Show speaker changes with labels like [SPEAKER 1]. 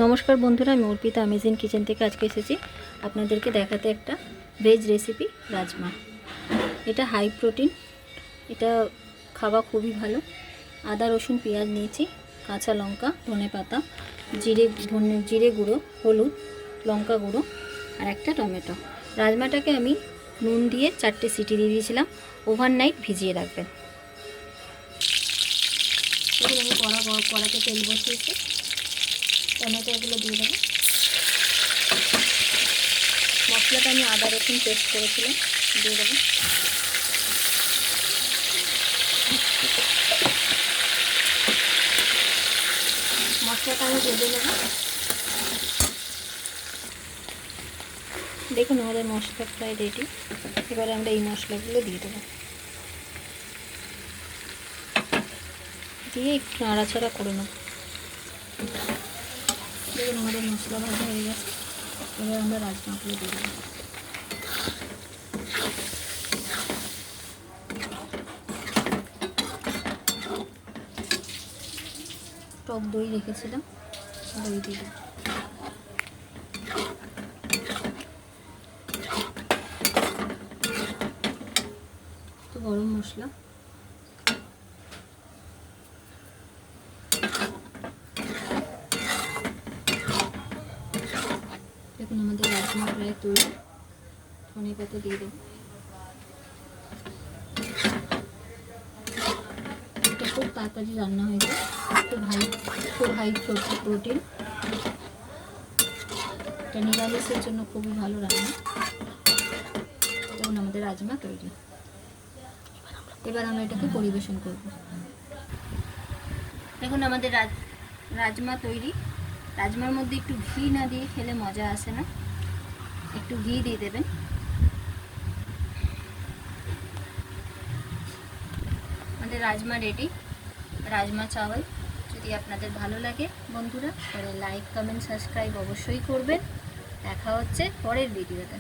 [SPEAKER 1] নমস্কার বন্ধুরা, আমি অর্পিতা অ্যামেজিং কিচেন থেকে আজকে এসেছি আপনাদেরকে দেখাতে একটা ভেজ রেসিপি রাজমা। এটা হাই প্রোটিন, এটা খাওয়া খুবই ভালো। আদা রসুন পেঁয়াজ নিয়েছি, কাঁচা লঙ্কা, ধনেপাতা, জিরে গুঁড়ো, হলুদ, লঙ্কা গুঁড়ো আর একটা টমেটো। রাজমাটাকে আমি নুন দিয়ে 4টে সিটি দিয়ে দিয়েছিলাম। ওভারনাইট ভিজিয়ে রাখবেন। আমি কড়াতে তেল বসিয়েছি, টমেটোগুলো দিয়ে দেবো। মশলাটা আমি আদা রসুন পেস্ট করেছিলাম, দিয়ে দেবো। মশলাটা আমি ভেজে নেব। দেখুন আমাদের মশলা প্রায় রেডি। এবারে আমরা এই মশলাগুলো দিয়ে দেবো, দিয়ে একটু নাড়াচাড়া করে নেব। দেখুন আমাদের মশলা ভাজা হয়ে গেছে। এবার আমরা রাজমাগুলো দিয়ে দেবো। টক দই রেখেছিলাম, দই দিয়ে দেবো। একটু গরম মশলা, দেখুন আমাদের রাজমা প্রায় তৈরি। ধনেপাতা দিয়ে দেবো। এটা খুব তাড়াতাড়ি রান্না হয়ে যায়, খুব হাই প্রোটিন। এটা নিরামিষের জন্য খুবই ভালো রান্না। দেখুন আমাদের রাজমা তৈরি। এবার আমরা এটাকে পরিবেশন করব। দেখুন আমাদের রাজমা তৈরি। রাজমার মধ্যে একটু ঘি না দিয়ে খেলে মজা আসে না, একটু ঘি দিয়ে দেবেন। আমাদের রাজমা রেডি। রাজমা চাওয়াল যদি আপনাদের ভালো লাগে বন্ধুরা, তাহলে লাইক কমেন্ট সাবস্ক্রাইব অবশ্যই করবেন। দেখা হচ্ছে পরের ভিডিওতে।